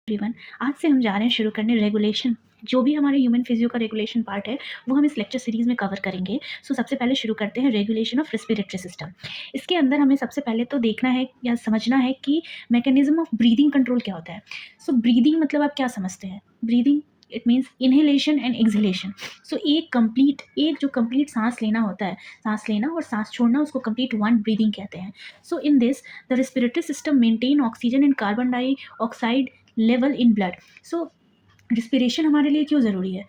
Everyone, आज से हम जा रहे हैं शुरू करने रेगुलेशन। जो भी हमारे ह्यूमन फिजियो का रेगुलेशन पार्ट है वो हम इस लेक्चर सीरीज में कवर करेंगे। सबसे पहले शुरू करते हैं रेगुलेशन ऑफ रेस्पिरेटरी सिस्टम। इसके अंदर हमें सबसे पहले तो देखना है या समझना है कि मैकेनिज्म ऑफ ब्रीदिंग कंट्रोल क्या होता है। ब्रीदिंग मतलब आप क्या समझते हैं? Breathing it means inhalation and exhalation. एक जो कंप्लीट सांस लेना होता है, सांस लेना और सांस छोड़ना, उसको कंप्लीट वन ब्रीदिंग कहते हैं। In this the respiratory system maintain oxygen and carbon dioxide level in blood. Respiration हमारे लिए क्यों ज़रूरी है?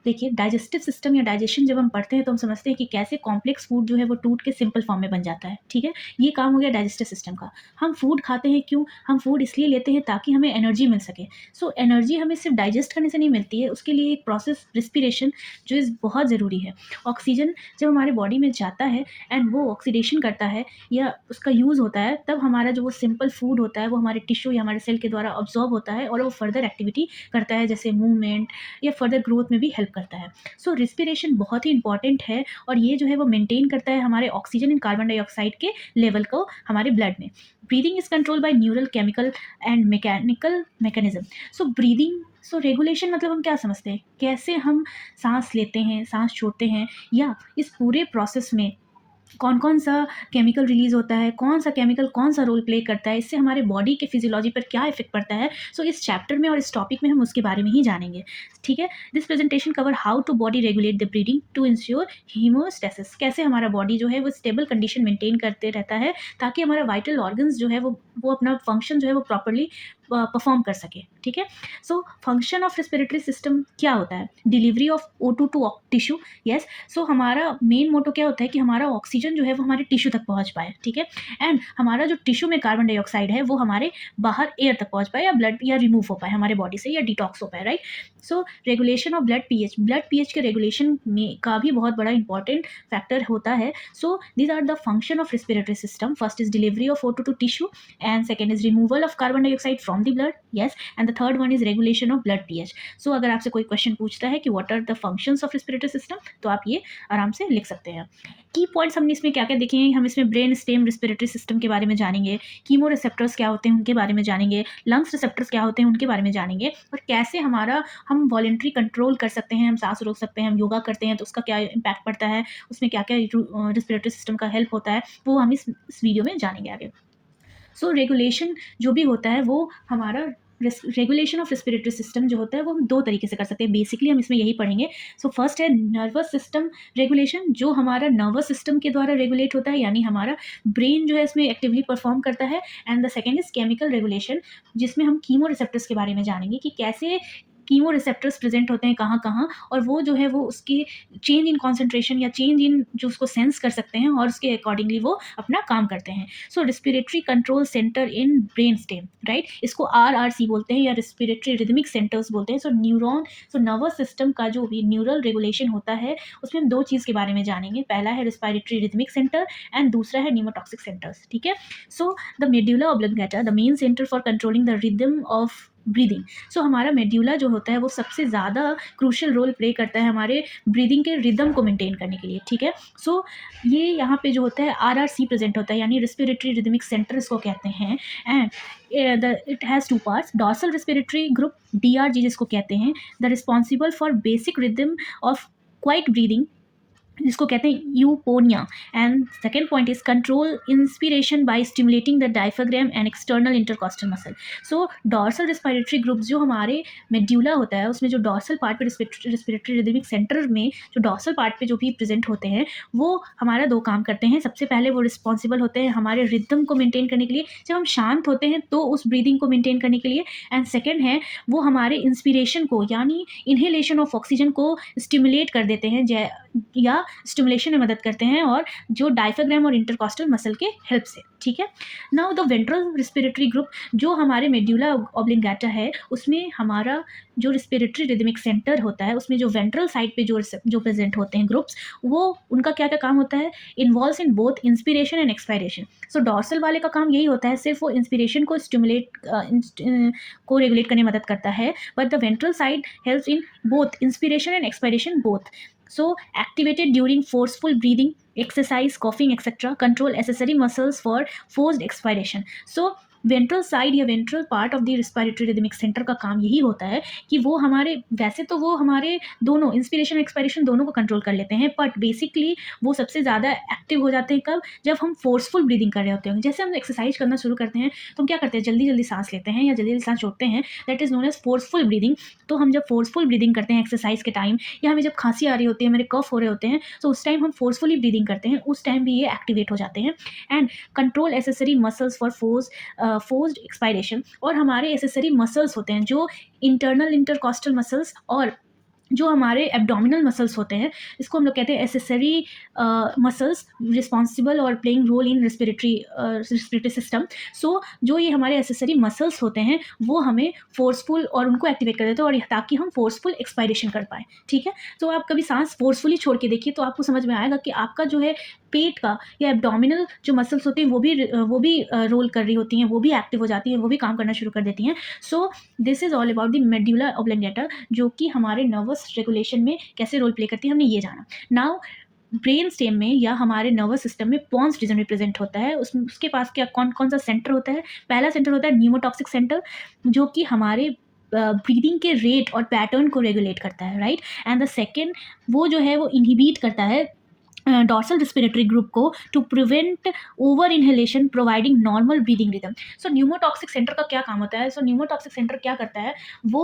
देखिए, डाइजेस्टिव सिस्टम या डाइजेशन जब हम पढ़ते हैं तो हम समझते हैं कि कैसे कॉम्प्लेक्स फूड जो है वो टूट के सिंपल फॉर्म में बन जाता है। ठीक है, ये काम हो गया डाइजेस्टिव सिस्टम का। हम फूड खाते हैं क्यों? हम फूड इसलिए लेते हैं ताकि हमें एनर्जी मिल सके। एनर्जी हमें सिर्फ डाइजेस्ट करने से नहीं मिलती है, उसके लिए एक प्रोसेस रिस्पिरेशन जो इस बहुत ज़रूरी है। ऑक्सीजन जब हमारे बॉडी में जाता है एंड वो ऑक्सीडेशन करता है या उसका यूज़ होता है, तब हमारा जो वो सिंपल फूड होता है वो हमारे टिश्यू या हमारे सेल के द्वारा ऑब्जॉर्ब होता है और वो फर्दर एक्टिविटी करता है, जैसे मूवमेंट या फर्दर ग्रोथ में भी हेल्प करता है। रिस्पिरेशन बहुत ही इंपॉर्टेंट है और ये जो है वो मेंटेन करता है हमारे ऑक्सीजन एंड कार्बन डाइऑक्साइड के लेवल को हमारे ब्लड में। Breathing is control bye neural, chemical and mechanical mechanism. Regulation मतलब हम क्या समझते हैं? कैसे हम सांस लेते हैं, सांस छोड़ते हैं, या इस पूरे प्रोसेस में कौन कौन सा केमिकल रिलीज होता है, कौन सा केमिकल कौन सा रोल प्ले करता है, इससे हमारे बॉडी के फिजियोलॉजी पर क्या इफेक्ट पड़ता है। इस चैप्टर में और इस टॉपिक में हम उसके बारे में ही जानेंगे। ठीक है, this presentation cover how to body regulate the breathing to ensure homeostasis. कैसे हमारा बॉडी जो है वो स्टेबल कंडीशन मेंटेन करते रहता है ताकि हमारा वाइटल ऑर्गन्स जो है वो अपना फंक्शन जो है वो प्रॉपरली परफॉर्म कर सके। ठीक है, फंक्शन ऑफ रेस्पिरेटरी सिस्टम क्या होता है? Delivery of O2 to tissue. Yes, हमारा मेन मोटो क्या होता है कि हमारा ऑक्सीजन जो है वो हमारे टिश्यू तक पहुंच पाए। ठीक है, एंड हमारा जो टिश्यू में कार्बन डाइऑक्साइड है वो हमारे बाहर एयर तक पहुंच पाए या ब्लड या रिमूव हो पाए हमारे बॉडी से, या डिटॉक्स हो पाए। Right, regulation of blood pH. Blood pH के रेगुलेशन में का भी बहुत बड़ा इंपॉर्टेंट फैक्टर होता है। These are the function of respiratory system. First is delivery of O2 to tissue, and second is removal of carbon dioxide from the blood. Yes, and the third one is regulation of blood pH. अगर आपसे कोई question पूछता है कि what are the functions of respiratory system, तो आप ये आराम से लिख सकते हैं। की पॉइंट्स हमने इसमें क्या क्या देखेंगे? हम इसमें ब्रेन स्टेम रेस्पिरेटरी सिस्टम के बारे में जानेंगे, कीमो रिसेप्टर्स क्या होते हैं उनके बारे में जानेंगे, लंग्स रिसेप्टर्स क्या होते हैं उनके बारे में जानेंगे, और कैसे हम वॉलेंट्री कंट्रोल कर सकते हैं, हम सांस रोक सकते हैं, हम योगा करते हैं तो उसका क्या इम्पैक्ट पड़ता है, उसमें क्या क्या रेस्पिरेटरी सिस्टम का हेल्प होता है, वो हम इस वीडियो में जानेंगे आगे। रेगुलेशन जो भी होता है वो हमारा रेगुलेशन ऑफ रेस्पिरेटरी सिस्टम जो होता है वो हम दो तरीके से कर सकते हैं। बेसिकली हम इसमें यही पढ़ेंगे। फर्स्ट है नर्वस सिस्टम रेगुलेशन, जो हमारा नर्वस सिस्टम के द्वारा रेगुलेट होता है, यानी हमारा ब्रेन जो है इसमें एक्टिवली परफॉर्म करता है। And the second is chemical regulation, जिसमें हम कीमो रिसेप्टर्स के बारे में जानेंगे कि कैसे कीमो रिसेप्टर्स प्रेजेंट होते हैं कहाँ कहाँ, और वो जो है वो उसकी चेंज इन कॉन्सेंट्रेशन या चेंज इन जो उसको सेंस कर सकते हैं और उसके अकॉर्डिंगली वो अपना काम करते हैं। Respiratory control centre in brain stem, right, इसको RRC बोलते हैं या रेस्पिरेटरी रिदमिक सेंटर्स बोलते हैं। नर्वस सिस्टम का जो भी न्यूरल रेगुलेशन होता है उसमें हम दो चीज़ के बारे में जानेंगे। पहला है रेस्पिरेटरी रिदमिक सेंटर एंड दूसरा है न्यूमोटॉक्सिक सेंटर्स। ठीक है, the medulla oblongata, the main centre for controlling the rhythm of breathing. हमारा मेड्यूला जो होता है वो सबसे ज़्यादा क्रूशियल रोल प्ले करता है हमारे ब्रीदिंग के रिदम को मेंटेन करने के लिए। ठीक है, ये यहाँ पे जो होता है RRC प्रेजेंट होता है, यानी रेस्पिरेटरी रिदमिक सेंटर इसको कहते हैं। And it has two parts, dorsal respiratory group DRG जिसको कहते हैं, the responsible for basic rhythm of quiet breathing जिसको कहते हैं eupnoea. And second point is control inspiration by stimulating the diaphragm and external intercostal muscle. Dorsal respiratory groups जो हमारे medulla होता है उसमें जो डॉर्सल पार्ट पे रेस्पिरेटरी रिदमिक सेंटर में जो डॉर्सल पार्ट पे जो भी प्रेजेंट होते हैं वो हमारा दो काम करते हैं। सबसे पहले वो रिस्पॉन्सिबल होते हैं हमारे रिदम को मेंटेन करने के लिए, जब हम शांत होते हैं तो उस ब्रीदिंग को मेंटेन करने के लिए। एंड सेकेंड है वो हमारे इंस्पिरेशन को यानी इनहेलेशन ऑफ ऑक्सीजन को स्टिमुलेट कर देते हैं या स्टिमुलेशन में मदद करते हैं, और जो डायफ्राग्राम और इंटरकॉस्टल मसल के हेल्प से। ठीक है, now the ventral respiratory group जो हमारे मेड्यूला ऑब्लिंगेटा है उसमें हमारा जो रेस्पिरेटरी रिदमिक सेंटर होता है उसमें जो वेंट्रल साइड पे जो प्रेजेंट होते हैं ग्रुप्स, वो उनका क्या क्या काम होता है? Involves in both inspiration and expiration. Dorsal वाले का काम यही होता है, सिर्फ वो इंस्पिरेशन को को रेगुलेट करने में मदद करता है, but the ventral side helps in both inspiration and expiration both. Activated during forceful breathing, exercise, coughing, etc. Control accessory muscles for forced expiration. Ventral side या ventral part of the respiratory rhythmic centre का काम यही होता है कि वो हमारे, वैसे तो वो हमारे दोनों इंस्पिरेशन एक्सपायरेशन दोनों को कंट्रोल कर लेते हैं, बट बेसिकली वो सबसे ज़्यादा एक्टिव हो जाते हैं कब, जब हम फोर्सफुल ब्रीदिंग कर रहे होते हैं। जैसे हम एक्सरसाइज करना शुरू करते हैं तो हम क्या करते हैं, जल्दी जल्दी सांस लेते हैं या जल्दी जल्दी सांस छोड़ते हैं, that is known as forceful breathing. तो हम जब फोर्सफुल ब्रीदिंग करते हैं एक्सरसाइज के टाइम, या हमें जब खांसी आ रही होती है, मेरे कफ हो रहे होते हैं, तो उस टाइम हम फोर्सफुली ब्रीदिंग करते हैं, उस टाइम भी ये एक्टिवेट हो जाते हैं and control accessory muscles for forced expiration. और हमारे एसेसरी मसल्स होते हैं जो इंटरनल इंटरकॉस्टल मसल्स और जो हमारे एब्डोमिनल मसल्स होते हैं, इसको हम लोग कहते हैं एसेसरी मसल्स रिस्पॉन्सिबल और playing role in respiratory system. So जो ये हमारे एसेसरी मसल्स होते हैं वो हमें फोर्सफुल और उनको एक्टिवेट कर देते हैं, और ताकि हम फोर्सफुल एक्सपायरेशन कर पाएँ। ठीक है, तो आप कभी सांस फोर्सफुली छोड़ के देखिए तो आपको समझ में आएगा कि आपका जो है पेट का या एब्डोमिनल जो मसल्स होती हैं वो भी रोल कर रही होती हैं, वो भी एक्टिव हो जाती हैं, वो भी काम करना शुरू कर देती हैं। So this is all about the medulla oblongata, जो कि हमारे नर्वस रेगुलेशन में कैसे रोल प्ले करती है, हमने ये जाना। नाउ ब्रेन स्टेम में या हमारे नर्वस सिस्टम में पॉन्स रीजन रिप्रेजेंट होता है। उसके पास क्या कौन कौन सा सेंटर होता है? पहला सेंटर होता है न्यूमोटॉक्सिक सेंटर, जो कि हमारे ब्रीदिंग के रेट और पैटर्न को रेगुलेट करता है, राइट। एंड द सेकेंड, वो जो है वो इनहिबिट करता है डॉर्सल रिस्पिरेटरी ग्रुप को to prevent over inhalation, providing normal breathing rhythm. So pneumotaxic centre का क्या काम होता है? सो न्यूमोटॉक्सिक सेंटर क्या करता है, वो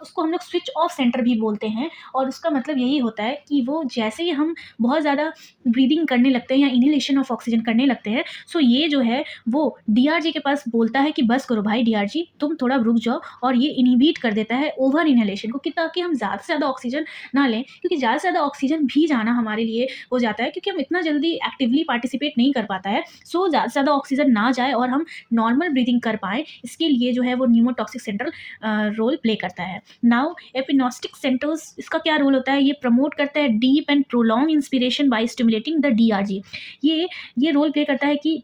उसको हम लोग स्विच ऑफ सेंटर भी बोलते हैं, और उसका मतलब यही होता है कि वो जैसे ही हम बहुत ज़्यादा ब्रीदिंग करने लगते हैं या इनहेलेशन ऑफ ऑक्सीजन करने लगते हैं, सो ये जो है वो डीआरजी के पास बोलता है कि बस करो भाई डीआरजी, तुम थोड़ा रुक जाओ, और ये इनहिबिट कर देता है ओवर इनहेलेशन को, कि ताकि हम ज़्यादा से ज़्यादा ऑक्सीजन ना लें, क्योंकि ज़्यादा से ज़्यादा ऑक्सीजन भी जाना हमारे लिए हो जाता है, क्योंकि हम इतना जल्दी एक्टिवली पार्टिसिपेट नहीं कर पाता है। सो ज़्यादा से ज़्यादा ऑक्सीजन ना जाए और हम नॉर्मल ब्रीदिंग कर पाएँ, इसके लिए जो है वो न्यूमोटॉक्सिक सेंटर रोल प्ले करता है। नाउ एपिनॉस्टिक सेंटर्स, इसका क्या रोल होता है? ये प्रमोट करता है deep and prolong inspiration by stimulating the DRG. ये रोल प्ले करता है कि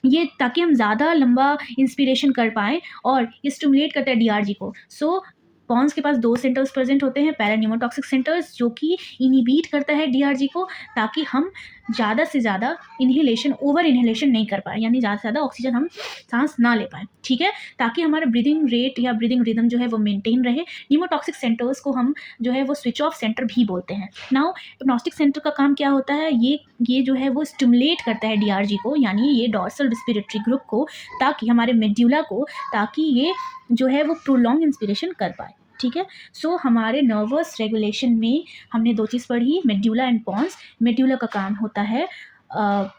ये ताकि हम ज़्यादा लंबा इंस्पिरेशन कर पाएँ, और ये स्टिमुलेट करता है डीआरजी को। सो पॉन्स के पास 2 सेंटर्स प्रेजेंट होते हैं, पैरा न्यूमोटॉक्सिक सेंटर्स, जो कि इनहिबिट करता है डीआरजी को, ताकि हम ज़्यादा से ज़्यादा इनहेलेशन, ओवर इनहेलेशन नहीं कर पाए, यानी ज़्यादा से ज़्यादा ऑक्सीजन हम सांस ना ले पाएँ। ठीक है, ताकि हमारा ब्रीदिंग रेट या ब्रीदिंग रिदम जो है वो मेंटेन रहे। न्यूमोटॉक्सिक सेंटर्स को हम जो है वो स्विच ऑफ सेंटर भी बोलते हैं। नाउ एग्नोस्टिक सेंटर का काम क्या होता है? ये जो है वो स्टिमुलेट करता है डीआरजी को, यानी ये डॉर्सल रिस्पिरेटरी ग्रुप को, ताकि हमारे मेड्यूला को, ताकि ये जो है वो प्रोलॉन्ग इंस्पिरेशन कर पाए। ठीक है, सो हमारे नर्वस रेगुलेशन में हमने 2 चीज़ पढ़ी, मेड्यूला एंड पॉन्स। मेड्यूला का काम होता है,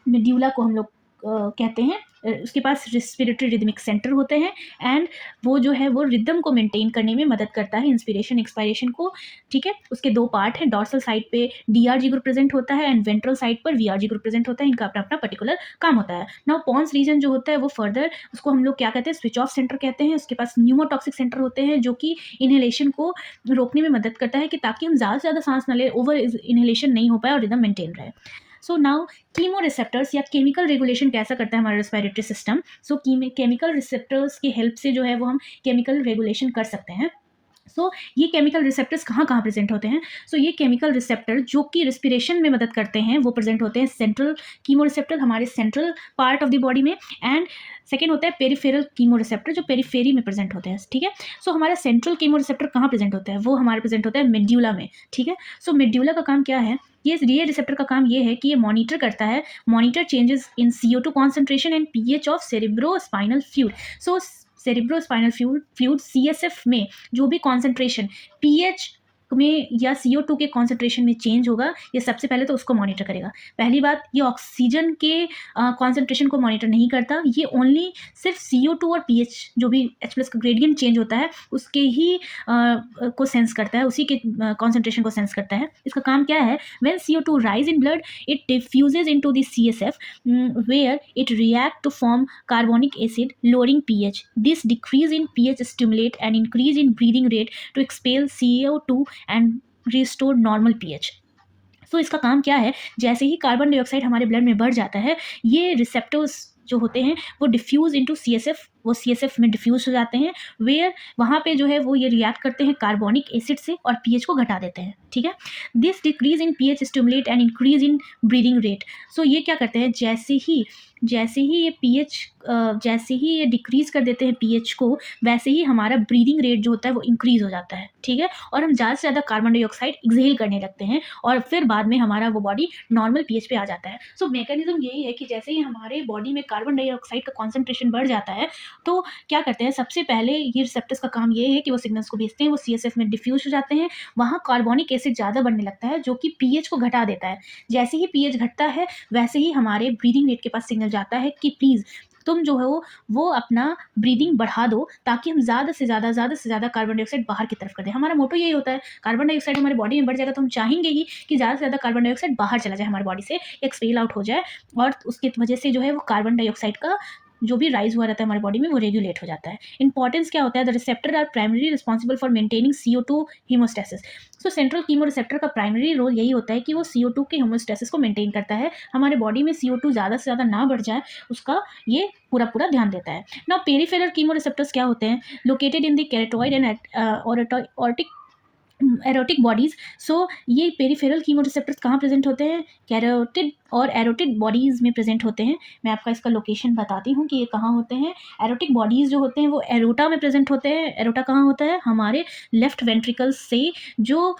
मेड्यूला को हम लोग कहते हैं, उसके पास रिस्पिरेटरी रिदमिक सेंटर होते हैं, एंड वो जो है वो रिदम को मेंटेन करने में मदद करता है, इंस्पिरेशन एक्सपायरेशन को। ठीक है, उसके 2 पार्ट हैं, डॉर्सल साइड पे डीआरजी ग्रुप प्रेजेंट होता है एंड वेंट्रल साइड पर वीआरजी ग्रुप प्रेजेंट होता है। इनका अपना अपना पर्टिकुलर काम होता है। नाउ पॉन्स रीजन जो होता है वो फर्दर, उसको हम लोग क्या कहते हैं? स्विच ऑफ सेंटर कहते हैं। उसके पास न्यूमोटॉक्सिक सेंटर होते हैं, जो कि इनहेलेशन को रोकने में मदद करता है, कि ताकि हम ज़्यादा से ज़्यादा सांस ना ले, ओवर इनहेलेशन नहीं हो पाए और रिदम मेंटेन रहे। सो नाउ कीमो रिसेप्टर्स या केमिकल रेगुलेशन कैसा करता है हमारा रेस्पिरेटरी सिस्टम? सो केमिकल रिसेप्टर्स की हेल्प से जो है वो हम केमिकल रेगुलेशन कर सकते हैं। सो ये केमिकल रिसेप्टर्स कहाँ कहाँ प्रेजेंट होते हैं? सो ये केमिकल रिसेप्टर जो कि रिस्पिरेशन में मदद करते हैं, वो प्रेजेंट होते हैं सेंट्रल कीमो रिसेप्टर, हमारे central part of the body में, एंड सेकेंड होता है पेरिफेरल कीमो रिसेप्टर, जो पेरिफेरी में प्रेजेंट होते हैं। ठीक है, सो हमारा सेंट्रल कीमो रिसेप्टर कहाँ प्रेजेंट होता है? वो हमारे प्रेजेंट होता है मेड्यूला में। ठीक है, सो मेड्यूला का काम क्या है? ये रिसेप्टर का काम ये है कि ये मॉनिटर करता है, monitor changes in CO2 concentration and pH of cerebrospinal fluid. So cerebrospinal fluid CSF में जो भी कॉन्सेंट्रेशन पीएच में या CO2 के कॉन्सेंट्रेशन में चेंज होगा, ये सबसे पहले तो उसको मॉनिटर करेगा। पहली बात, ये ऑक्सीजन के कॉन्सेंट्रेशन को मॉनिटर नहीं करता, ये ओनली सिर्फ CO2 और pH जो भी H+ का ग्रेडियंट चेंज होता है उसके ही को सेंस करता है, उसी के कॉन्सेंट्रेशन को सेंस करता है। इसका काम क्या है? When CO2 rise in blood, it diffuses into the CSF where it react to form carbonic acid, lowering pH. This decrease in pH stimulate an increase in breathing rate to expel CO2 and restore normal pH. सो इसका काम क्या है? जैसे ही carbon dioxide हमारे blood में बढ़ जाता है, ये रिसेप्टर्स जो होते हैं वो डिफ्यूज़ इनटू CSF वो CSF में डिफ्यूज हो जाते हैं, वेयर वहाँ पे जो है वो ये रिएक्ट करते हैं कार्बोनिक एसिड से और pH को घटा देते हैं, ठीक है। This decrease in pH stimulate and increase in breathing rate. So ये क्या करते हैं, जैसे ही ये pH जैसे ही ये डिक्रीज कर देते हैं pH को, वैसे ही हमारा ब्रीदिंग रेट जो होता है वो इंक्रीज हो जाता है, ठीक है। और हम ज़्यादा से ज़्यादा कार्बन डाइऑक्साइड एक्सहेल करने लगते हैं और फिर बाद में हमारा वो बॉडी नॉर्मल pH पे आ जाता है। सो मैकेनिज्म यही है कि जैसे ही हमारे बॉडी में कार्बन डाइऑक्साइड का कॉन्सेंट्रेशन बढ़ जाता है, तो क्या करते हैं, सबसे पहले ये रिसेप्टर्स का काम ये है कि वो सिग्नल्स को भेजते हैं, वो CSF में डिफ्यूज हो जाते हैं, वहाँ कार्बोनिक एसिड ज़्यादा बढ़ने लगता है जो कि pH को घटा देता है। जैसे ही pH घटता है वैसे ही हमारे ब्रीदिंग रेट के पास सिग्नल जाता है कि प्लीज़ तुम जो हो वो अपना ब्रीदिंग बढ़ा दो, ताकि हम ज़्यादा से ज़्यादा कार्बन डाइऑक्साइड बाहर की तरफ कर दें। हमारा मोटो यही होता है, कार्बन डाइऑक्साइड हमारे बॉडी में बढ़ जाएगा तो हम चाहेंगे ही कि ज़्यादा से ज़्यादा कार्बन डाइऑक्साइड बाहर चला जाए हमारी बॉडी से, एक्सपेल आउट हो जाए, और उसकी वजह से जो है वो कार्बन डाइऑक्साइड का जो भी राइज हुआ रहता है हमारी बॉडी में वो रेगुलेट हो जाता है। इंपॉर्टेंस क्या होता है, the receptor are primary responsible for maintaining CO2 homeostasis. So central chemo receptor का प्राइमरी रोल यही होता है कि वो CO2 के हीमोस्टेसिस को मेंटेन करता है, हमारे बॉडी में CO2 ज़्यादा से ज़्यादा ना बढ़ जाए उसका ये पूरा ध्यान देता है। नाउ पेरिफेरल कीमो रिसेप्टर्स क्या होते हैं, located in the carotid and aortic bodies. So ये पेरिफेरल कीमोरिसेप्टर्स कहाँ प्रेजेंट होते हैं, कैरोटिड और एरोटिक बॉडीज़ में प्रेजेंट होते हैं। मैं आपका इसका लोकेशन बताती हूँ कि ये कहाँ होते हैं। एरोटिक बॉडीज़ जो होते हैं वो एरोटा में प्रेजेंट होते हैं। एरोटा कहाँ होता है, हमारे लेफ्ट वेंट्रिकल से जो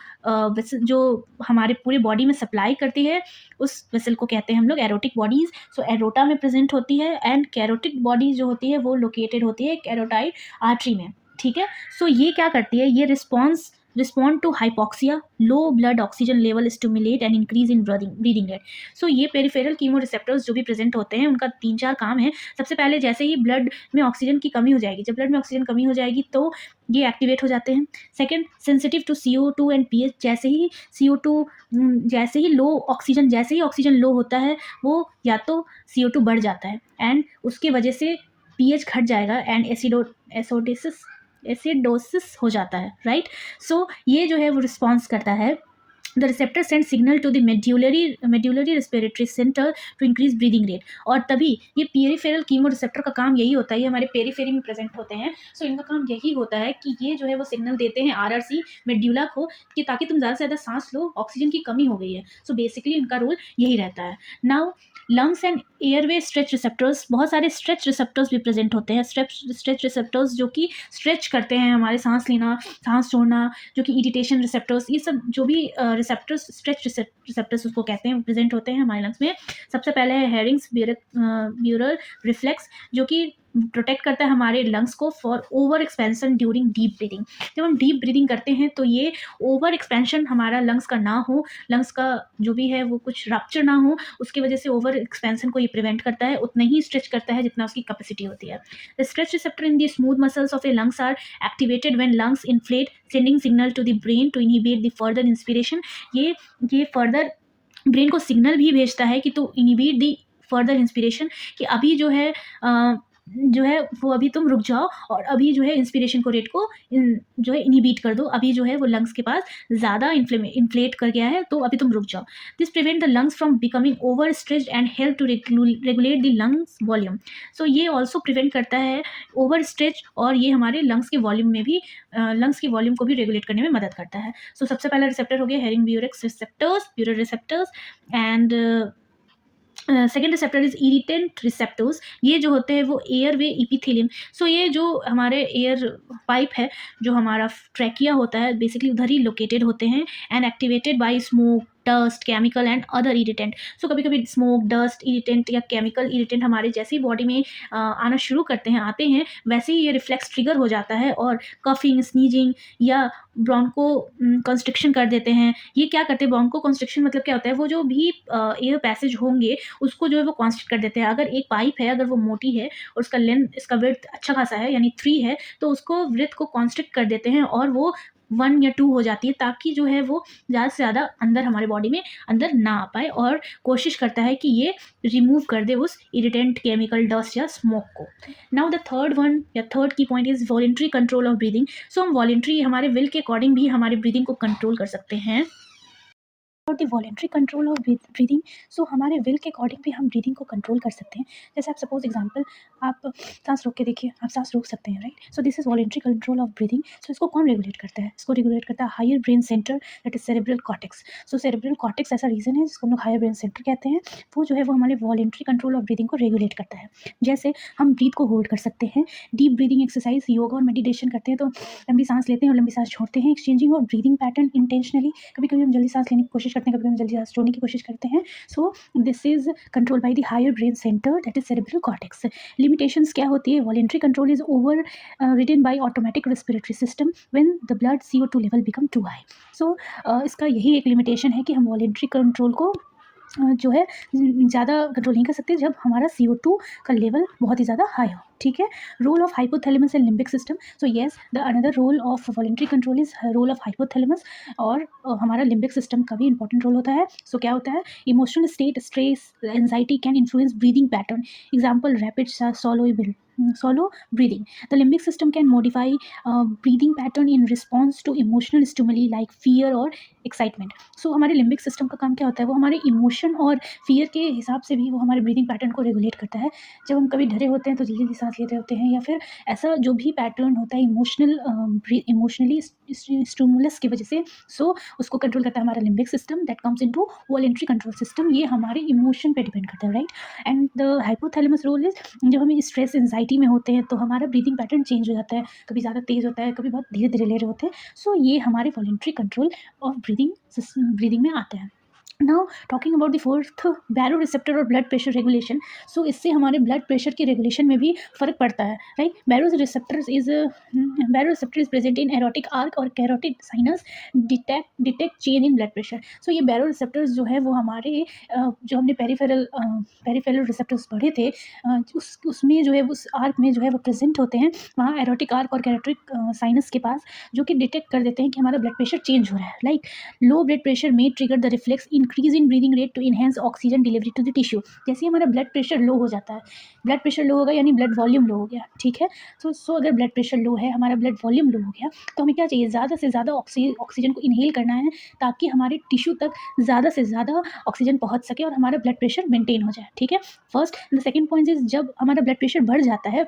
हमारे पूरे बॉडी में सप्लाई करती है, उस वेसल को कहते हैं हम लोग एरोटिक बॉडीज़। सो एरोटा में प्रेजेंट होती है, एंड कैरोटिक बॉडीज़ जो होती है वो लोकेटेड होती है कैरोटाइड आर्टरी में, ठीक है। सो ये क्या करती है, ये respond to hypoxia, low blood oxygen level stimulate and increase in breathing rate. So ये पेरिफेरल कीमो रिसेप्टर्स जो भी प्रेजेंट होते हैं उनका 3-4 काम है। सबसे पहले जैसे ही ब्लड में ऑक्सीजन की कमी हो जाएगी, जब ब्लड में ऑक्सीजन कमी हो जाएगी तो ये एक्टिवेट हो जाते हैं। Second, sensitive to CO2 and pH। जैसे ही CO2 जैसे ही ऑक्सीजन लो होता है, वो या तो CO2 बढ़ जाता है एंड उसकी वजह से pH घट जाएगा एंड एसिडोसिस हो जाता है, राइट। सो ये जो है वो रिस्पॉन्स करता है। The receptor send signal to the medullary respiratory centre to increase breathing rate. और तभी ये पेरिफेरल कीमो रिसेप्टर का काम यही होता है, ये हमारे पेरीफेरी में प्रेजेंट होते हैं। सो इनका काम यही होता है कि ये जो है वो सिग्नल देते हैं RRC मेड्यूला को कि ताकि तुम ज़्यादा से ज़्यादा सांस लो, ऑक्सीजन की कमी हो गई है। सो बेसिकली इनका रोल यही रहता है। Now lungs and airway stretch receptors, बहुत सारे स्ट्रेच रिसेप्टर्स भी प्रेजेंट होते हैं। स्ट्रेच रिसेप्टर्स जो कि स्ट्रेच करते हैं हमारे सांस लेना, सांस छोड़ना, जो कि इरिटेशन रिसेप्टर्स, ये सब जो भी रिसेप्टर्स स्ट्रेच रिसेप्टर्स उसको कहते हैं, प्रेजेंट होते हैं हमारे लंग्स में। सबसे पहले है हेरिंग्स ब्यूरल रिफ्लेक्स, जो कि प्रोटेक्ट करता है हमारे लंग्स को for over expansion during deep breathing. जब हम डीप ब्रीदिंग करते हैं तो ये ओवर एक्सपेंशन हमारा लंग्स का ना हो, लंग्स का जो भी है वो कुछ रप्चर ना हो, उसकी वजह से ओवर एक्सपेंशन को ये प्रिवेंट करता है, उतना ही स्ट्रेच करता है जितना उसकी कैपेसिटी होती है। The stretch receptor in the smooth muscles of a lungs are activated when lungs inflate, sending signal to the brain to inhibit the further inspiration. ये फर्दर ब्रेन को सिग्नल भी भेजता है कि तो इनहिबिट द फर्दर इंस्पिरेशन, कि अभी जो है वो अभी तुम रुक जाओ और अभी जो है इंस्पिरेशन को रेट को जो है इनहिबिट कर दो, अभी जो है वो लंग्स के पास ज़्यादा इन्फ्लेट कर गया है तो अभी तुम रुक जाओ। This prevent the lungs from becoming over stretched and help to regulate the lungs volume. So ये ऑल्सो प्रिवेंट करता है ओवर स्ट्रेच, और ये हमारे लंग्स के वॉल्यूम में भी लंग्स की वॉल्यूम को भी रेगुलेट करने में मदद करता है। सो सबसे पहला रिसेप्टर हो गया herring burial receptors and second receptor is irritant receptors. ये जो होते हैं वो एयर वे इपिथेलियम। सो ये जो हमारे एयर पाइप है, जो हमारा ट्रैकिया होता है, बेसिकली उधर ही लोकेटेड होते हैं and activated by smoke, dust, chemical and other irritant. So कभी कभी स्मोक, डस्ट इरिटेंट या केमिकल इरिटेंट हमारे जैसे ही बॉडी में आना शुरू आते हैं वैसे ही ये रिफ्लेक्स ट्रिगर हो जाता है और कफिंग, स्नीजिंग या ब्रोंको कंस्ट्रिक्शन कर देते हैं। ये क्या करते हैं, ब्रोंको कंस्ट्रिक्शन मतलब क्या होता है, वो जो भी एयर पैसेज होंगे उसको जो है वो कॉन्स्ट्रिक्ट कर देते हैं। अगर एक पाइप है, अगर वो मोटी है और उसका लेंथ, इसका विड्थ अच्छा खासा है यानी 3 है, तो उसको विड्थ को कॉन्स्ट्रिक्ट कर देते हैं और वो 1 या 2 हो जाती है, ताकि जो है वो ज़्यादा से ज़्यादा अंदर हमारे बॉडी में अंदर ना आ पाए, और कोशिश करता है कि ये रिमूव कर दे उस इरिटेंट, केमिकल, डस्ट या स्मोक को। Now the third key point is voluntary control of breathing. So हम वॉलेंट्री, हमारे विल के अकॉर्डिंग भी हमारे ब्रीदिंग को कंट्रोल कर सकते हैं। और the voluntary control of breathing, so हमारे विल के अकॉर्डिंग भी हम ब्रीदिंग को कंट्रोल कर सकते हैं। जैसे आप सपोज एग्जांपल, आप सांस रोक के देखिए, आप सांस रोक सकते हैं, right. So this is voluntary control of breathing. So इसको कौन रेगुलेट करता है? इसको रेगुलेट करता है higher brain centre, that is cerebral cortex. So cerebral cortex ऐसा रीजन है जिसको हम लोग हायर ब्रेन सेंटर कहते हैं, वो जो है वो हमारे वॉलेंट्री कंट्रोल ऑफ ब्रीदिंग को रेगुलेट करता है। जैसे हम ब्रीथ को होल्ड कर सकते हैं, डीप ब्रीदिंग एक्सरसाइज योगा और मेडिटेशन करते हैं तो लंबी सांस लेते हैं और लंबी सांस छोड़ते हैं, exchanging of breathing pattern intentionally. कभी कभी हम जल्दी सांस लेने की कोशिश करते हैं, कभी हम जल्दी सांस छोड़ने की कोशिश करते हैं। So this is control by the higher brain centre, that is cerebral cortex. Limitations क्या होती है? Voluntary control is overwritten by automatic respiratory system when the blood CO2 level become too high. So इसका यही एक limitation है कि हम voluntary control को जो है ज़्यादा कंट्रोल नहीं कर सकते जब हमारा CO2 का लेवल बहुत ही ज़्यादा हाई हो, ठीक है। Role of hypothalamus and limbic system, so yes the another role of voluntary control is role of hypothalamus, और हमारा लिम्बिक सिस्टम का भी इंपॉर्टेंट रोल होता है। सो क्या होता है? Emotional state, stress, anxiety can influence breathing pattern, example rapid solo breathing. The limbic system can modify breathing pattern in response to emotional stimuli like fear or excitement. So हमारे limbic system का काम क्या होता है? वो हमारे emotion और fear के हिसाब से भी वो हमारे ब्रीदिंग पैटर्न को रेगुलेट करता है। जब हम कभी डरे होते हैं तो जल्दी जल्दी सांस लेते होते हैं, या फिर ऐसा जो भी पैटर्न होता है इमोशनली स्टिमुलस की वजह से, सो उसको कंट्रोल करता है हमारा limbic system, that comes into voluntary control system. ये हमारे इमोशन पे डिपेंड करता है, right. And the hypothalamus role is, जब हम स्ट्रेस एंजाइटी में होते हैं तो हमारा ब्रीदिंग पैटर्न चेंज हो जाता है, कभी ज़्यादा तेज़ होता है, कभी बहुत धीरे धीरे ले रहे होते हैं। सो ये हमारे वॉलेंट्री कंट्रोल ऑफ ब्रीदिंग में आते हैं। Now talking about the fourth, baroreceptor और ब्लड प्रेशर रेगुलेशन। सो इससे हमारे ब्लड प्रेशर के रेगुलेशन में भी फ़र्क पड़ता है, right. Baroreceptor is present in aortic arch और carotid sinus, detect change in blood pressure. So ये बैरो रिसेप्टर्स जो है वो हमारे जो हमने पेरिफेरल रिसेप्टर्स पढ़े थे, उसमें जो है उस आर्क में जो है वो प्रेजेंट होते हैं, वहाँ एरोटिक आर्क और कैरोटिक साइनस के पास, जो कि डिटेक्ट कर देते हैं कि हमारा ब्लड प्रेशर चेंज हो रहा है। लाइक लो ब्लड प्रेशर में trigger the reflex increase in breathing rate to enhance oxygen delivery to the tissue. जैसे हमारा ब्लड प्रेशर लो हो जाता है, ब्लड प्रेशर लो हो गया यानी ब्लड वॉल्यूम लो हो गया, ठीक है। सो अगर ब्लड प्रेशर लो है, हमारा ब्लड वॉल्यूम लो हो गया, तो हमें क्या चाहिए? ज़्यादा से ज़्यादा ऑक्सीजन को इनहेल करना है, ताकि हमारे टिश्यू तक ज़्यादा से ज़्यादा ऑक्सीजन पहुँच सके और हमारा ब्लड प्रेशर मेंटेन हो जाए, ठीक है। First the second point is, जब हमारा ब्लड प्रेशर बढ़ जाता है,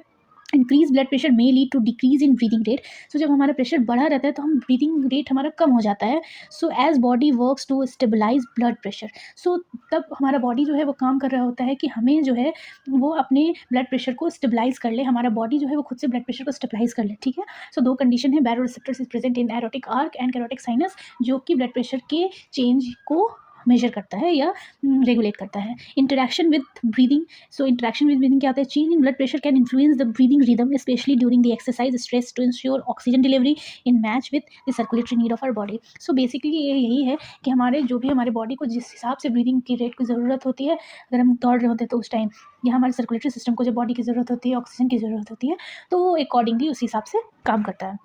increase blood pressure may lead to decrease in breathing rate. So जब हमारा प्रेशर बढ़ा रहता है तो हम ब्रीदिंग रेट हमारा कम हो जाता है। So as body works to stabilise blood pressure, so तब हमारा बॉडी जो है वो काम कर रहा होता है कि हमें जो है वो अपने ब्लड प्रेशर को स्टेबलाइज कर ले, हमारा बॉडी जो है वो खुद से ब्लड प्रेशर को स्टेबलाइज कर ले, ठीक है। सो दो कंडीशन है, baroreceptors is present in aortic arch and carotic sinus, जो कि ब्लड प्रेशर के चेंज को मेजर करता है या रेगुलेट करता है। Interaction with breathing, so interaction with breathing क्या होता है? Change in blood pressure can influence the breathing rhythm especially during the exercise stress to ensure oxygen delivery in match with the circulatory need of our body. So basically ये यही है कि हमारे जो भी हमारे बॉडी को जिस हिसाब से ब्रीदिंग की रेट की ज़रूरत होती है, अगर हम दौड़ रहे होते हैं तो उस टाइम, या हमारे सर्कुलेटरी सिस्टम को जो बॉडी की ज़रूरत होती है, ऑक्सीजन की ज़रूरत होती है, तो वो अकॉर्डिंगली उस हिसाब से काम करता है।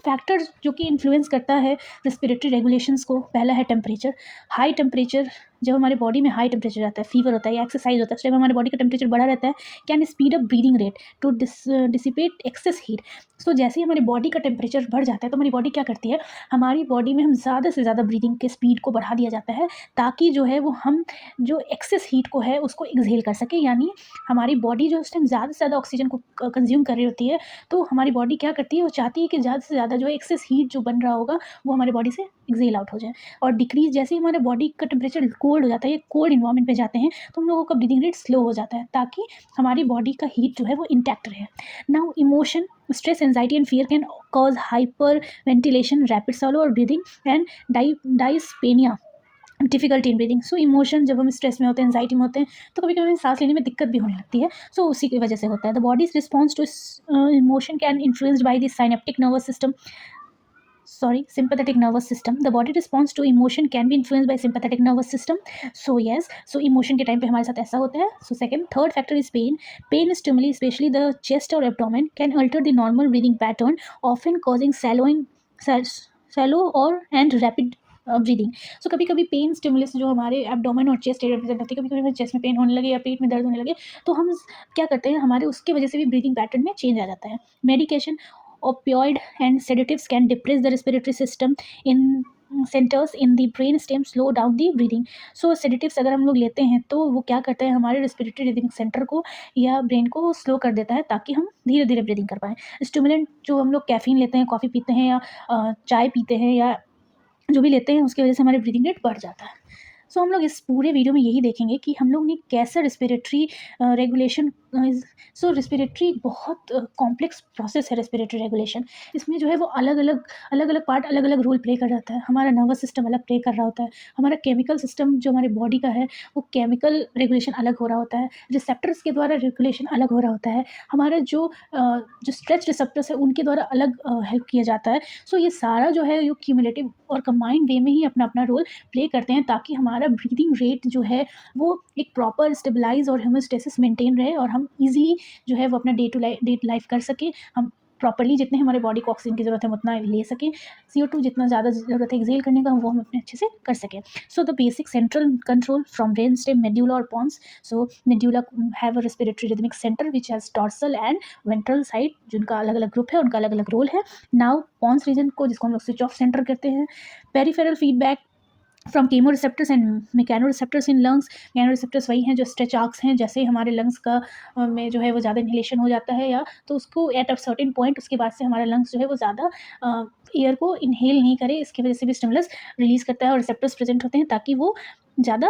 फैक्टर्स जो कि इन्फ्लुएंस करता है रेस्पिरेटरी रेगुलेशंस को, पहला है टेम्परेचर। हाई टेम्परेचर, जब हमारे बॉडी में हाई टेम्परेचर जाता है, फीवर होता है या एक्सरसाइज होता है, उस टाइम हमारे बॉडी का टेम्परेचर बढ़ा रहता है, can speed up breathing rate to dissipate excess heat. So जैसे ही हमारी बॉडी का टेम्परेचर बढ़ जाता है तो हमारी बॉडी क्या करती है? हमारी बॉडी में हम ज़्यादा से ज़्यादा ब्रीदिंग के स्पीड को बढ़ा दिया जाता है, ताकि जो है वो हम जो एक्सेस हीट को है उसको एक्सहेल कर सके। यानी हमारी बॉडी जो उस टाइम ज़्यादा से ज़्यादा ऑक्सीजन को कंज्यूम कर रही होती है, तो हमारी बॉडी क्या करती है? वो चाहती है कि ज़्यादा से ज़्यादा जो एक्सेस हीट जो बन रहा होगा वो हमारे बॉडी से एक्सहेल आउट हो जाए। और डिक्रीज, जैसे ही हमारे बॉडी का टेम्परेचर कोल्ड हो जाता है या कोल्ड इन्वायरमेंट में जाते हैं, तो हम लोगों का ब्रीदिंग रेट स्लो हो जाता है, ताकि हमारी बॉडी का हीट जो है वो इंटैक्ट रहे। Now emotion, stress, anxiety and fear can cause hyperventilation, rapid shallow और breathing and dyspnoea, difficulty in breathing. So emotion, जब हम स्ट्रेस में होते हैं, एंजाइटी में होते हैं, तो कभी कभी हमें सांस लेने में दिक्कत भी होने लगती है। सो उसी की वजह से होता है। The body's response to emotion can influenced by the synaptic nervous system, sympathetic nervous system. The body response to emotion can be influenced by sympathetic nervous system. So yes, so emotion के time पे हमारे साथ ऐसा होता है. So third factor is pain stimuli, especially the chest or abdomen, can alter the normal breathing pattern, often causing shallow and rapid breathing. So कभी कभी pen stimulus जो हमारे एब्डोमेन और चेस्ट एरिया रिप्रेजेंट होती है, कभी कभी हमें चेस्ट में पेन होने लगे या पेट में दर्द होने लगे, तो हम क्या करते हैं, हमारे उसके वजह से भी ब्रीदिंग पैटर्न में चेंज आ जाता है. Medication, opioid and sedatives can depress the respiratory system in centres in the brain stem slow down the breathing. So sedatives अगर हम लोग लेते हैं तो वो क्या करता है, हमारे रेस्पिरेटरी रिदमिक सेंटर को या ब्रेन को स्लो कर देता है ताकि हम धीरे धीरे ब्रीदिंग कर पाएँ। स्टिमुलेंट जो हम लोग कैफ़ीन लेते हैं, कॉफ़ी पीते हैं या चाय पीते हैं या जो भी लेते हैं, उसकी वजह से हमारे ब्रीदिंग रेट बढ़ जाता है। सो हम लोग इस पूरे वीडियो में यही देखेंगे कि हम लोग ने कैसे रेस्पिरेटरी रेगुलेशन सो रेस्पिरेटरी बहुत कॉम्प्लेक्स प्रोसेस है रेस्पिरेटरी रेगुलेशन। इसमें जो है वो अलग अलग पार्ट अलग अलग रोल प्ले कर जाता है। हमारा नर्वस सिस्टम अलग प्ले कर रहा होता है, हमारा केमिकल सिस्टम जो हमारे बॉडी का है वो केमिकल रेगुलेशन अलग हो रहा होता है, रिसेप्टर्स के द्वारा रेगुलेशन अलग हो रहा होता है, हमारा जो स्ट्रेच रिसेप्टर्स है उनके द्वारा अलग हेल्प किया जाता है। सो ये सारा जो है ये क्यूमुलेटिव और कंबाइंड वे में ही अपना अपना रोल प्ले करते हैं ताकि हमारा ब्रीदिंग रेट जो है वो एक प्रॉपर स्टेबलाइज और होमोस्टेसिस मेंटेन रहे और हम इजीली जो है वो अपना डे लाइफ कर सकें। हम प्रॉपर्ली जितने हमारे बॉडी को ऑक्सीजन की ज़रूरत है हम उतना ले सकें, CO2 जितना ज़्यादा ज़रूरत है एक्सेल करने का वो हम अपने अच्छे से कर सकें। So the basic central control from brain stem, medulla और pons. So medulla have a respiratory rhythmic centre which has dorsal and ventral side, जिनका अलग अलग ग्रुप है, उनका अलग अलग रोल है। नाउ पॉन्स रीजन को, जिसको हम लोग स्विच ऑफ सेंटर कहते हैं। Peripheral feedback from chemoreceptors and mechanoreceptors in lungs. Mechanoreceptors वही हैं जो स्ट्रेच आर्क्स हैं, जैसे ही हमारे लंग्स का में जो है वो ज़्यादा इनहेलेशन हो जाता है या तो उसको एट अ सर्टेन पॉइंट उसके बाद से हमारा लंग्स जो है वो ज़्यादा एयर को इनहेल नहीं करे, इसकी वजह से भी स्टिमुलस रिलीज़ करता है और रिसेप्टर्स प्रेजेंट होते हैं ताकि वो ज़्यादा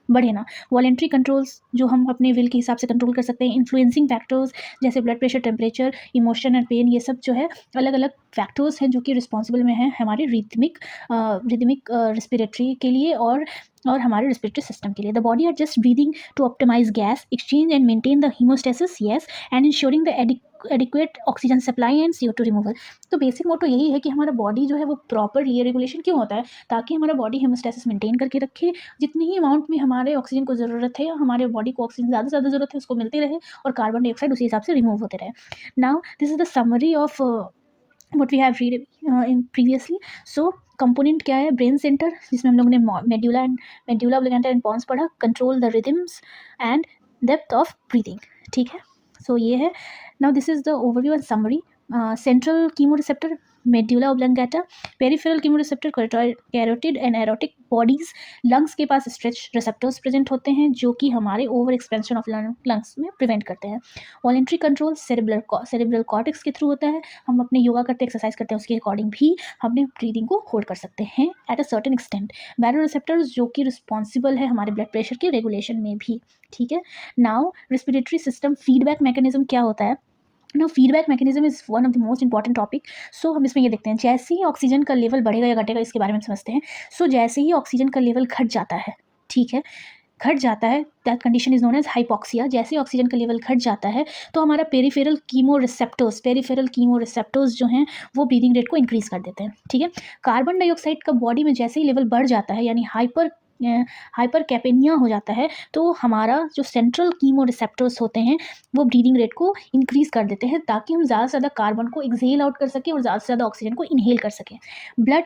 बढ़े ना। वॉलेंट्री कंट्रोल्स जो हम अपने विल के हिसाब से कंट्रोल कर सकते हैं। इन्फ्लुएंसिंग फैक्टर्स जैसे blood pressure, temperature, emotion and pain, ये सब जो है अलग अलग फैक्टर्स हैं जो कि रिस्पॉन्सिबल में हैं हमारे रिदमिक रेस्पिरेटरी के लिए और हमारे रेस्पिरेटरी सिस्टम के लिए। The body are just breathing to optimize gas exchange and maintain the homeostasis, yes, and ensuring the adequate oxygen supply and CO2 removal. तो बेसिक मोटो यही है कि हमारा बॉडी जो है वो प्रॉपर ये रेगुलेशन क्यों होता है, ताकि हमारा बॉडी हेमोस्टेसिस मेंटेन करके रखे, जितनी ही अमाउंट में हमारे ऑक्सीजन को ज़रूरत है, हमारे बॉडी को ऑक्सीजन ज़्यादा से ज़्यादा ज़रूरत है उसको मिलती रहे और कार्बन डाइऑक्साइड उसी हिसाब से रिमूव होते रहे। Now this is the summary of what we have read in previously. So component क्या है, ब्रेन सेंटर जिसमें हम लोगों ने मेड्यूला ऑब्लिंगेटा एंड पॉन्स पढ़ा, control the rhythms and depth of breathing, ठीक है। सो ये है। Now this is the overview and summary. Central chemoreceptor medulla oblongata, peripheral chemoreceptor carotid and aortic bodies, lungs के पास स्ट्रेच रिसेप्टर्स प्रेजेंट होते हैं जो कि हमारे ओवर एक्सपेंशन ऑफ लंग्स में प्रिवेंट करते हैं। वॉलेंट्री कंट्रोल सेरेब्रल कॉर्टेक्स के थ्रू होता है, हम अपने योगा करते एक्सरसाइज करते हैं उसके अकॉर्डिंग भी हमने ब्रीदिंग को होल्ड कर सकते हैं at a certain extent. Baroreceptors जो कि रिस्पॉन्सिबल है हमारे ब्लड प्रेशर के रेगुलेशन में भी, ठीक है। Now respiratory system feedback mechanism क्या होता है। No, feedback mechanism is one of the most important topic. So हम इसमें ये देखते हैं, जैसे ही ऑक्सीजन का लेवल बढ़ेगा या घटेगा इसके बारे में समझते हैं। सो जैसे ही ऑक्सीजन का लेवल घट जाता है, ठीक है, घट जाता है, that condition is known as hypoxia. जैसे ऑक्सीजन का लेवल घट जाता है तो हमारा पेरिफेरल कीमो रिसेप्टर्स जो हैं वो ब्रीदिंग रेट को इंक्रीज़ कर देते हैं, ठीक है। कार्बन डाइऑक्साइड का बॉडी में जैसे ही लेवल बढ़ जाता है यानी हाइपरकैपेनिया हो जाता है तो हमारा जो सेंट्रल कीमो रिसेप्टर्स होते हैं वो ब्रीदिंग रेट को इंक्रीज़ कर देते हैं ताकि हम ज़्यादा से ज़्यादा कार्बन को एक्सेल आउट कर सकें और ज़्यादा से ज़्यादा ऑक्सीजन को इनहेल कर सकें। ब्लड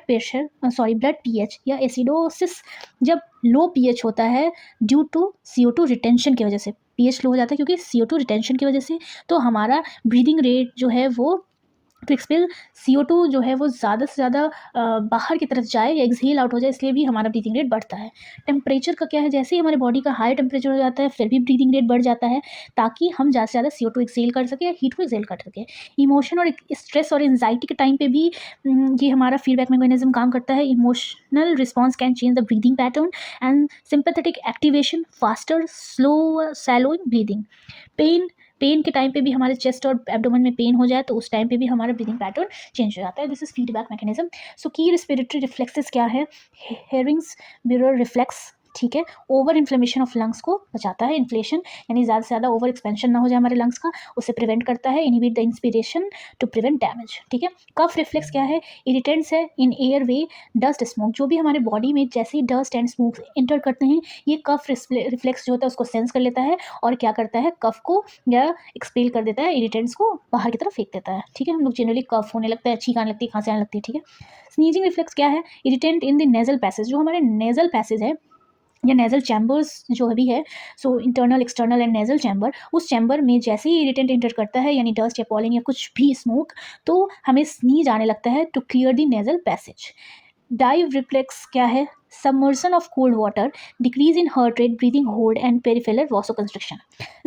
पीएच या एसिडोसिस जब लो पीएच होता है ड्यू टू CO2 रिटेंशन की वजह से, पीएच लो हो जाता है क्योंकि CO2 रिटेंशन की वजह से, तो हमारा ब्रीदिंग रेट जो है वो तो एक्सपेल CO2 जो है वो ज़्यादा से ज़्यादा बाहर की तरफ जाए या एक्सहेल आउट हो जाए, इसलिए भी हमारा ब्रीदिंग रेट बढ़ता है। टेम्परेचर का क्या है, जैसे ही हमारे बॉडी का हाई टेम्परेचर हो जाता है फिर भी ब्रीदिंग रेट बढ़ जाता है ताकि हम ज़्यादा से ज़्यादा CO2 एक्सहेल कर सकें या हीट को एक्सहेल कर सकें। इमोशन और स्ट्रेस और एंजाइटी के टाइम पे भी ये हमारा फीडबैक मैकेनिज्म काम करता है। Emotional response can change the breathing pattern and sympathetic activation, faster slow shallowing breathing. Pain के टाइम पे भी हमारे चेस्ट और एब्डोमेन में पेन हो जाए तो उस टाइम पे भी हमारा ब्रीदिंग पैटर्न चेंज हो जाता है। This is feedback mechanism. So key respiratory reflexes क्या है, हेरिंग्स मिरर रिफ्लेक्स, ठीक है, ओवर इन्फ्लेमेशन ऑफ लंग्स को बचाता है, इन्फ्लेशन यानी ज़्यादा से ज़्यादा ओवर एक्सपेंशन ना हो जाए हमारे लंग्स का, उसे प्रिवेंट करता है। Inhibit the inspiration to prevent damage, ठीक है। कफ रिफ्लेक्स क्या है, इरिटेंट्स है in airway, dust smoke, जो भी हमारे बॉडी में जैसे ही डस्ट एंड स्मोक एंटर करते हैं ये कफ रिफ्लेक्स जो होता है उसको सेंस कर लेता है और क्या करता है, कफ को या एक्सपेल कर देता है, इरिटेंट्स को बाहर की तरफ फेंक देता है, ठीक है। हम लोग जनरली कफ होने लगता है, छींक आने लगती है, खांसी आने लगती है, ठीक है। स्नीजिंग रिफ्लेक्स क्या है, irritant in the nasal passage, जो हमारे नेजल पैसेज है या नेजल चैम्बर्स जो भी है, so internal external and nasal chamber, उस चैम्बर में जैसे ही इरिटेंट इंटर करता है यानी डस्ट या पॉलन या कुछ भी स्मोक तो हमें स्नीज आने लगता है to clear the nasal passage. Dive reflex क्या है? Submersion of cold water, decrease in heart rate, breathing hold and peripheral vasoconstriction.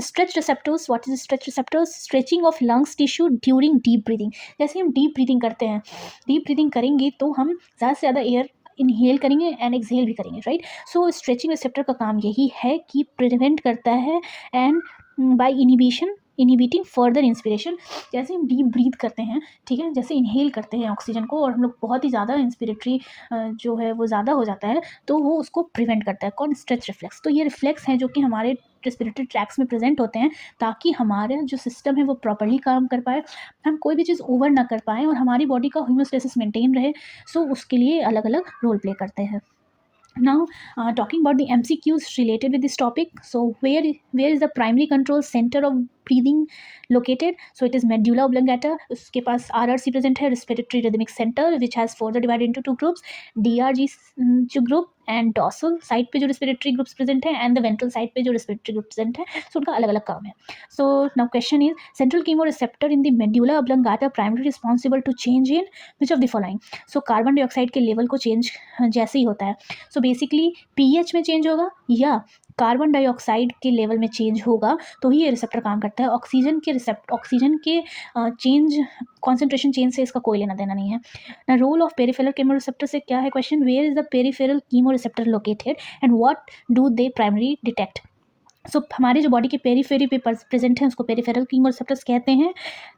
Stretch receptors, what is stretch receptors? Stretching of lungs tissue during deep breathing. जैसे हम deep breathing करते हैं, deep breathing करेंगे तो हम ज़्यादा से ज़्यादा एयर इनहेल करेंगे एंड एक्सहेल भी करेंगे, राइट? सो स्ट्रेचिंग रिसेप्टर का काम यही है कि प्रिवेंट करता है and by inhibiting further inspiration. जैसे हम डीप ब्रीथ करते हैं, ठीक है, जैसे इनहेल करते हैं ऑक्सीजन को और हम लोग बहुत ही ज़्यादा इंस्पिरेटरी जो है वो ज़्यादा हो जाता है, तो वो उसको प्रिवेंट करता है. कौन? Stretch reflex. तो ये रिफ्लेक्स हैं जो कि हमारे रेस्पिरेटरी ट्रैक्स में प्रेजेंट होते हैं ताकि हमारा जो सिस्टम है वो प्रॉपरली काम कर पाए, हम कोई भी चीज़ ओवर ना कर पाएँ और हमारी बॉडी का होम्योस्टेसिस मेंटेन रहे. सो उसके लिए अलग अलग रोल प्ले करते हैं. Now, talking about the MCQs related with this topic. So, where is the primary control center of breathing located? So, it is medulla oblongata. उसके पास RRC present है, respiratory rhythmic center, which has further divided into two groups, DRG group and dorsal side पे जो respiratory groups present है and the ventral side पे जो respiratory group present है. So, उनका अलग अलग काम है. So, now question is, central chemoreceptor in the medulla oblongata primarily responsible to change in which of the following? So, carbon dioxide के लेवल को चेंज जैसे ही होता है. सो बेसिकली पीएच में चेंज होगा या कार्बन डाइऑक्साइड के लेवल में चेंज होगा तो ही ये रिसेप्टर काम करता है. ऑक्सीजन के चेंज, कॉन्सेंट्रेशन चेंज से इसका कोई लेना देना नहीं है ना. रोल ऑफ पेरिफेरल कीमोरिसेप्टर से क्या है question? Where is the peripheral chemoreceptor located and what do they primary detect? So हमारे जो बॉडी के पेरीफेरी पे प्रेजेंट हैं उसको पेरिफेरल कीमोरिसेप्टर्स कहते हैं.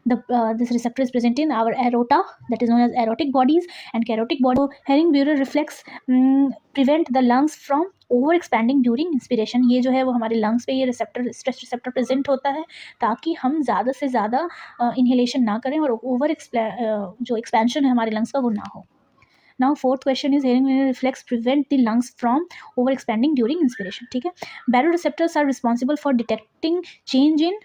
This receptor is present in our aorta, that is known as aortic bodies and carotic body. Hering Breuer reflex prevent the lungs from over expanding during inspiration. ये जो है वो हमारे लंग्स पे ये रिसेप्टर, स्ट्रेच रिसेप्टर प्रेजेंट होता है ताकि हम ज़्यादा से ज़्यादा इनहेलेशन ना करें और ओवर जो एक्सपेंशन है हमारे लंग्स का वो ना हो. Now fourth question is, hearing reflex prevent the lungs from over expanding during inspiration. ठीक है. Baroreceptors are responsible for detecting change in.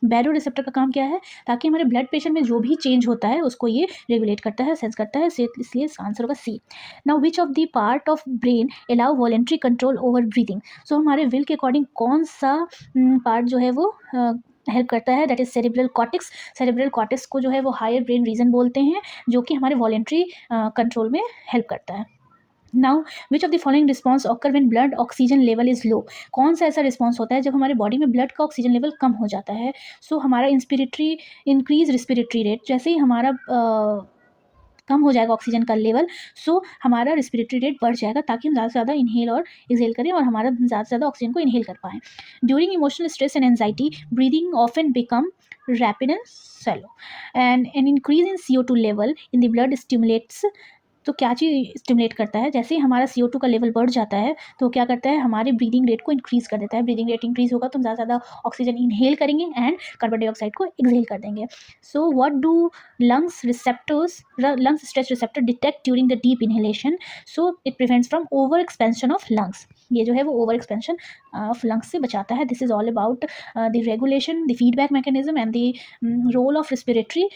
Baroreceptor का काम क्या है? ताकि हमारे ब्लड प्रेशर में जो भी चेंज होता है उसको ये रेगुलेट करता है, सेंस करता है. इसलिए इसका आंसर होगा C. Now which of the part of brain allow voluntary control over breathing? So हमारे विल के अकॉर्डिंग कौन सा पार्ट जो है वो हेल्प करता है? That is cerebral cortex. Cerebral cortex को जो है वो हायर ब्रेन रीजन बोलते हैं जो कि हमारे वॉलेंट्री कंट्रोल में हेल्प करता है. Now which of the following response occur when blood oxygen level is low? कौन सा ऐसा रिस्पॉन्स होता है जब हमारे बॉडी में ब्लड का ऑक्सीजन लेवल कम हो जाता है? सो हमारा इंक्रीज रिस्पिरेटरी रेट, जैसे ही हमारा कम हो जाएगा ऑक्सीजन का लेवल, सो हमारा रिस्पिरेटरी रेट बढ़ जाएगा ताकि हम ज़्यादा से ज़्यादा इनहेल और एक्सहेल करें और हमारा ज़्यादा से ज़्यादा ऑक्सीजन को इनहेल कर पाएँ. During emotional stress and anxiety breathing often become rapid and shallow and an increase in CO2 level in the blood stimulates. तो क्या चीज़ स्टिमुलेट करता है? जैसे ही हमारा CO2 का लेवल बढ़ जाता है तो क्या करता है? हमारे ब्रीदिंग रेट को इंक्रीज़ कर देता है. ब्रीदिंग रेट इंक्रीज़ होगा तो हम ज़्यादा से ज़्यादा ऑक्सीजन इनहेल करेंगे एंड कार्बन डाइऑक्साइड को एक्सहेल कर देंगे. So what do lungs stretch receptor detect during the deep inhalation? So it prevents from over expansion of lungs. ये जो है वो ओवर एक्सपेंशन ऑफ लंग्स से बचाता है. This is all about the regulation, the feedback mechanism and the role of respiratory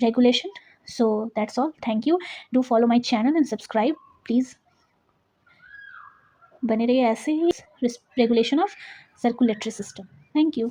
regulation. So that's all. Thank you. Do follow my channel and subscribe please. बने रहिए ऐसे ही. Regulation of circulatory system. Thank you.